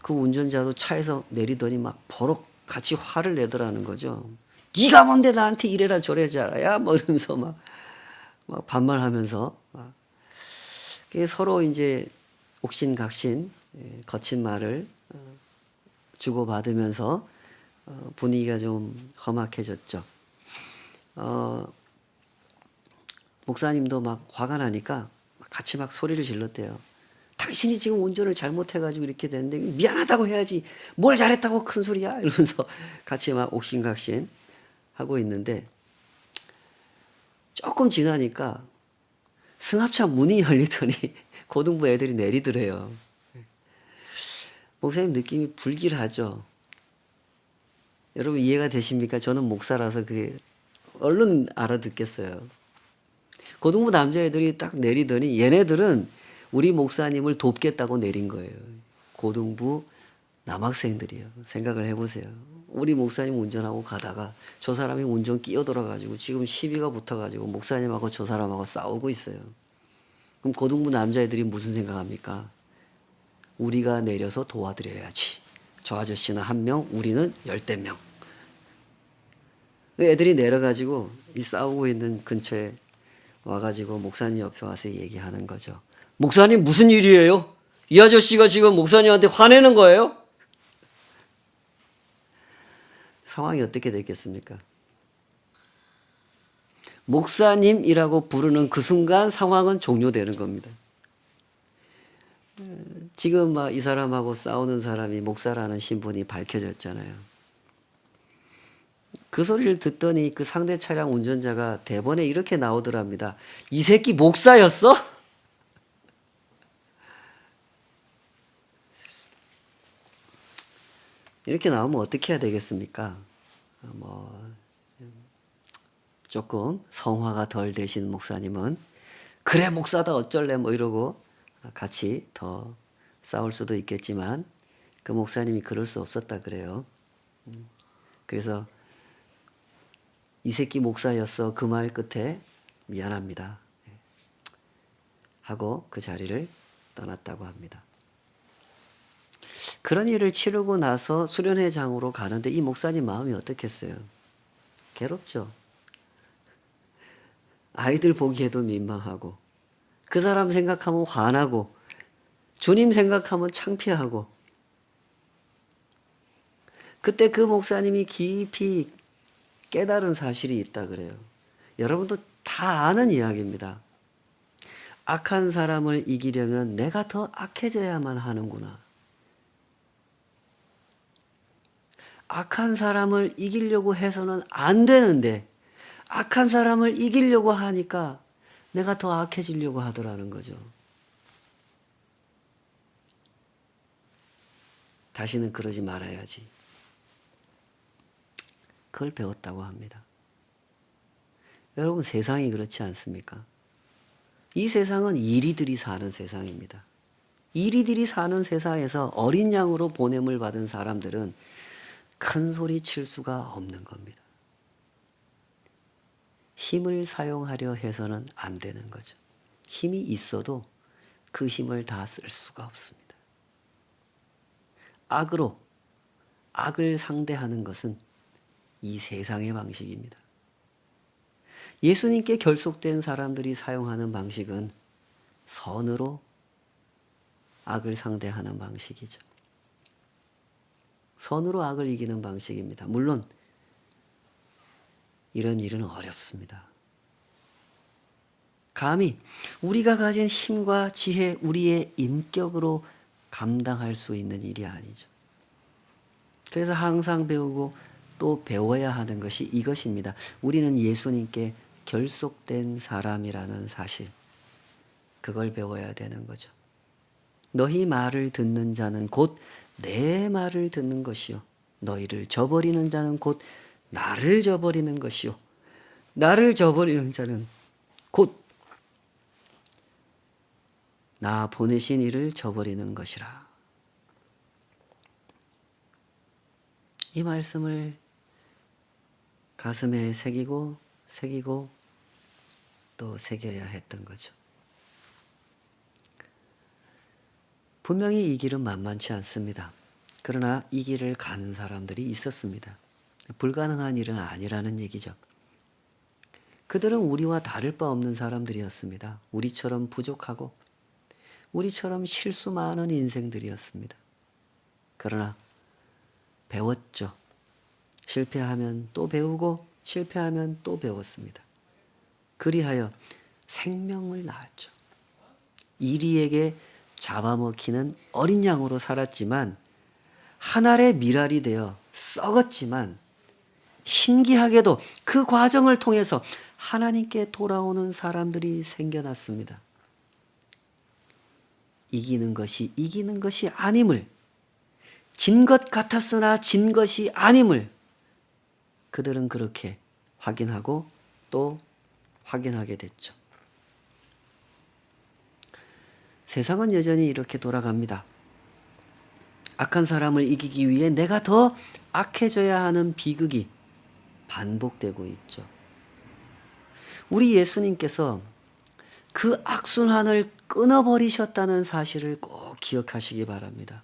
그 운전자도 차에서 내리더니 막 버럭 같이 화를 내더라는 거죠. 네가 뭔데 나한테 이래라 저래라 뭐 이러면서 막 반말하면서 막 서로 이제 옥신각신 거친 말을 주고받으면서 분위기가 좀 험악해졌죠. 목사님도 막 화가 나니까 같이 막 소리를 질렀대요. 당신이 지금 운전을 잘못해가지고 이렇게 됐는데 미안하다고 해야지 뭘 잘했다고 큰 소리야 이러면서 같이 막 옥신각신 하고 있는데 조금 지나니까 승합차 문이 열리더니 고등부 애들이 내리더래요. 목사님 느낌이 불길하죠. 여러분 이해가 되십니까? 저는 목사라서 그게 얼른 알아듣겠어요. 고등부 남자애들이 딱 내리더니 얘네들은 우리 목사님을 돕겠다고 내린 거예요. 고등부 남학생들이요. 생각을 해보세요. 우리 목사님 운전하고 가다가 저 사람이 운전 끼어들어가지고 지금 시비가 붙어가지고 목사님하고 저 사람하고 싸우고 있어요. 그럼 고등부 남자애들이 무슨 생각합니까? 우리가 내려서 도와드려야지. 저 아저씨는 1명, 우리는 10명. 애들이 내려가지고 이 싸우고 있는 근처에 와가지고 목사님 옆에 와서 얘기하는 거죠. 목사님 무슨 일이에요? 이 아저씨가 지금 목사님한테 화내는 거예요? 상황이 어떻게 됐겠습니까? 목사님이라고 부르는 그 순간 상황은 종료되는 겁니다. 지금 막 이 사람하고 싸우는 사람이 목사라는 신분이 밝혀졌잖아요. 그 소리를 듣더니 그 상대 차량 운전자가 대본에 이렇게 나오더랍니다. 이 새끼 목사였어? 이렇게 나오면 어떻게 해야 되겠습니까? 조금 성화가 덜 되신 목사님은 그래 목사다 어쩔래 뭐 이러고 같이 더 싸울 수도 있겠지만 그 목사님이 그럴 수 없었다 그래요. 그래서 이 새끼 목사였어 그 말 끝에 미안합니다 하고 그 자리를 떠났다고 합니다. 그런 일을 치르고 나서 수련회장으로 가는데 이 목사님 마음이 어떻겠어요? 괴롭죠. 아이들 보기에도 민망하고 그 사람 생각하면 화나고 주님 생각하면 창피하고 그때 그 목사님이 깊이 깨달은 사실이 있다 그래요. 여러분도 다 아는 이야기입니다. 악한 사람을 이기려면 내가 더 악해져야만 하는구나. 악한 사람을 이기려고 해서는 안 되는데 악한 사람을 이기려고 하니까 내가 더 악해지려고 하더라는 거죠. 다시는 그러지 말아야지. 그걸 배웠다고 합니다. 여러분 세상이 그렇지 않습니까? 이 세상은 이리들이 사는 세상입니다. 이리들이 사는 세상에서 어린 양으로 보냄을 받은 사람들은 큰 소리 칠 수가 없는 겁니다. 힘을 사용하려 해서는 안 되는 거죠. 힘이 있어도 그 힘을 다 쓸 수가 없습니다. 악으로 악을 상대하는 것은 이 세상의 방식입니다. 예수님께 결속된 사람들이 사용하는 방식은 선으로 악을 상대하는 방식이죠. 선으로 악을 이기는 방식입니다. 물론 이런 일은 어렵습니다. 감히 우리가 가진 힘과 지혜, 우리의 인격으로 감당할 수 있는 일이 아니죠. 그래서 항상 배우고 또 배워야 하는 것이 이것입니다. 우리는 예수님께 결속된 사람이라는 사실, 그걸 배워야 되는 거죠. 너희 말을 듣는 자는 곧 내 말을 듣는 것이요 너희를 저버리는 자는 곧 나를 저버리는 것이요 나를 저버리는 자는 곧 나 보내신 이를 저버리는 것이라. 이 말씀을 가슴에 새기고 또 새겨야 했던 거죠. 분명히 이 길은 만만치 않습니다. 그러나 이 길을 가는 사람들이 있었습니다. 불가능한 일은 아니라는 얘기죠. 그들은 우리와 다를 바 없는 사람들이었습니다. 우리처럼 부족하고 우리처럼 실수 많은 인생들이었습니다. 그러나 배웠죠. 실패하면 또 배우고 실패하면 또 배웠습니다. 그리하여 생명을 낳았죠. 이리에게 잡아먹히는 어린 양으로 살았지만 한 알의 밀알이 되어 썩었지만 신기하게도 그 과정을 통해서 하나님께 돌아오는 사람들이 생겨났습니다. 이기는 것이 아님을, 진 것 같았으나 진 것이 아님을 그들은 그렇게 확인하고 또 확인하게 됐죠. 세상은 여전히 이렇게 돌아갑니다. 악한 사람을 이기기 위해 내가 더 악해져야 하는 비극이 반복되고 있죠. 우리 예수님께서 그 악순환을 끊어버리셨다는 사실을 꼭 기억하시기 바랍니다.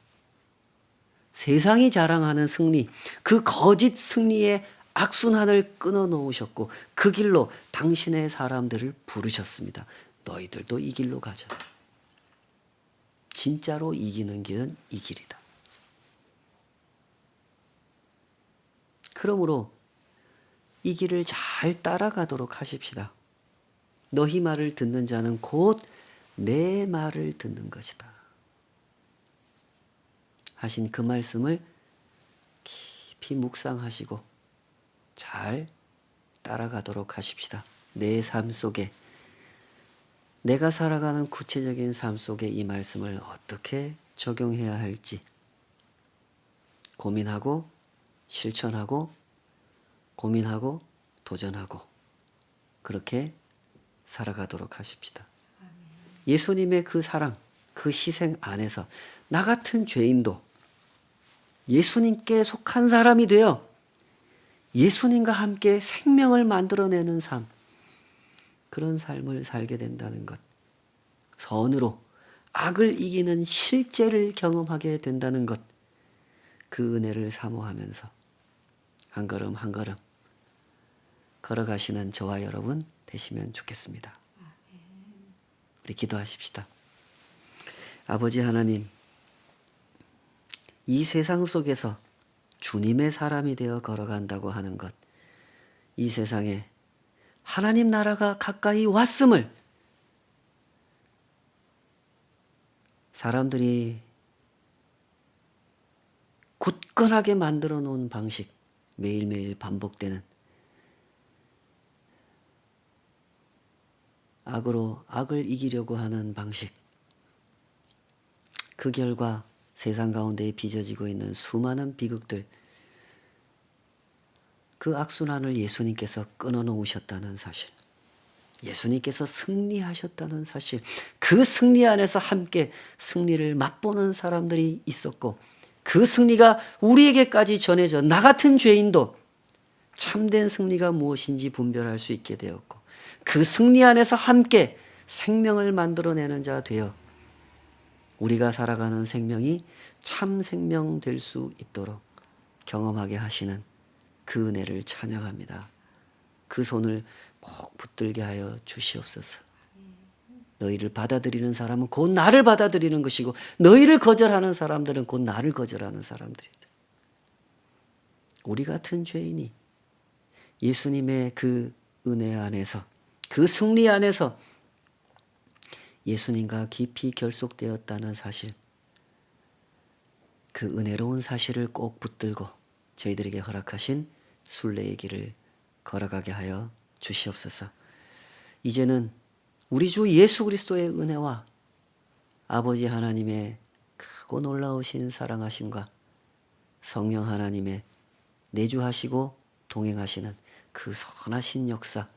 세상이 자랑하는 승리, 그 거짓 승리의 악순환을 끊어놓으셨고 그 길로 당신의 사람들을 부르셨습니다. 너희들도 이 길로 가자. 진짜로 이기는 길은 이 길이다. 그러므로 이 길을 잘 따라가도록 하십시다. 너희 말을 듣는 자는 곧 내 말을 듣는 것이다. 하신 그 말씀을 깊이 묵상하시고 잘 따라가도록 하십시다. 내 삶 속에, 내가 살아가는 구체적인 삶 속에 이 말씀을 어떻게 적용해야 할지 고민하고 실천하고 고민하고 도전하고 그렇게 살아가도록 하십시다. 예수님의 그 사랑, 그 희생 안에서 나 같은 죄인도 예수님께 속한 사람이 되어 예수님과 함께 생명을 만들어내는 삶, 그런 삶을 살게 된다는 것, 선으로 악을 이기는 실제를 경험하게 된다는 것, 그 은혜를 사모하면서 한 걸음 한 걸음 걸어가시는 저와 여러분 되시면 좋겠습니다. 우리 기도하십시다. 아버지 하나님, 이 세상 속에서 주님의 사람이 되어 걸어간다고 하는 것, 이 세상에 하나님 나라가 가까이 왔음을 사람들이 굳건하게 만들어 놓은 방식, 매일매일 반복되는 악으로 악을 이기려고 하는 방식, 그 결과 세상 가운데 빚어지고 있는 수많은 비극들, 그 악순환을 예수님께서 끊어놓으셨다는 사실, 예수님께서 승리하셨다는 사실, 그 승리 안에서 함께 승리를 맛보는 사람들이 있었고, 그 승리가 우리에게까지 전해져 나 같은 죄인도 참된 승리가 무엇인지 분별할 수 있게 되었고, 그 승리 안에서 함께 생명을 만들어내는 자 되어 우리가 살아가는 생명이 참 생명 될 수 있도록 경험하게 하시는 그 은혜를 찬양합니다. 그 손을 꼭 붙들게 하여 주시옵소서. 너희를 받아들이는 사람은 곧 나를 받아들이는 것이고, 너희를 거절하는 사람들은 곧 나를 거절하는 사람들이다. 우리 같은 죄인이 예수님의 그 은혜 안에서, 그 승리 안에서 예수님과 깊이 결속되었다는 사실, 그 은혜로운 사실을 꼭 붙들고 저희들에게 허락하신 순례의 길을 걸어가게 하여 주시옵소서. 이제는 우리 주 예수 그리스도의 은혜와 아버지 하나님의 크고 놀라우신 사랑하심과 성령 하나님의 내주하시고 동행하시는 그 선하신 역사,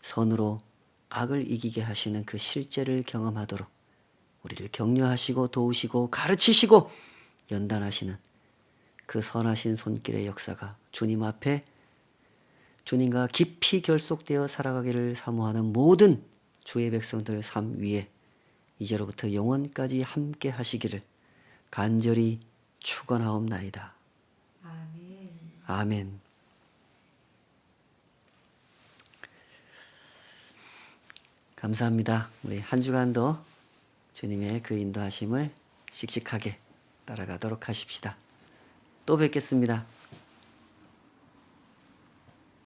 선으로 악을 이기게 하시는 그 실제를 경험하도록 우리를 격려하시고 도우시고 가르치시고 연단하시는 그 선하신 손길의 역사가 주님 앞에 주님과 깊이 결속되어 살아가기를 사모하는 모든 주의 백성들 삶 위에 이제로부터 영원까지 함께 하시기를 간절히 축원하옵나이다. 아멘. 아멘. 감사합니다. 우리 한 주간도 주님의 그 인도하심을 씩씩하게 따라가도록 하십시다. 또 뵙겠습니다.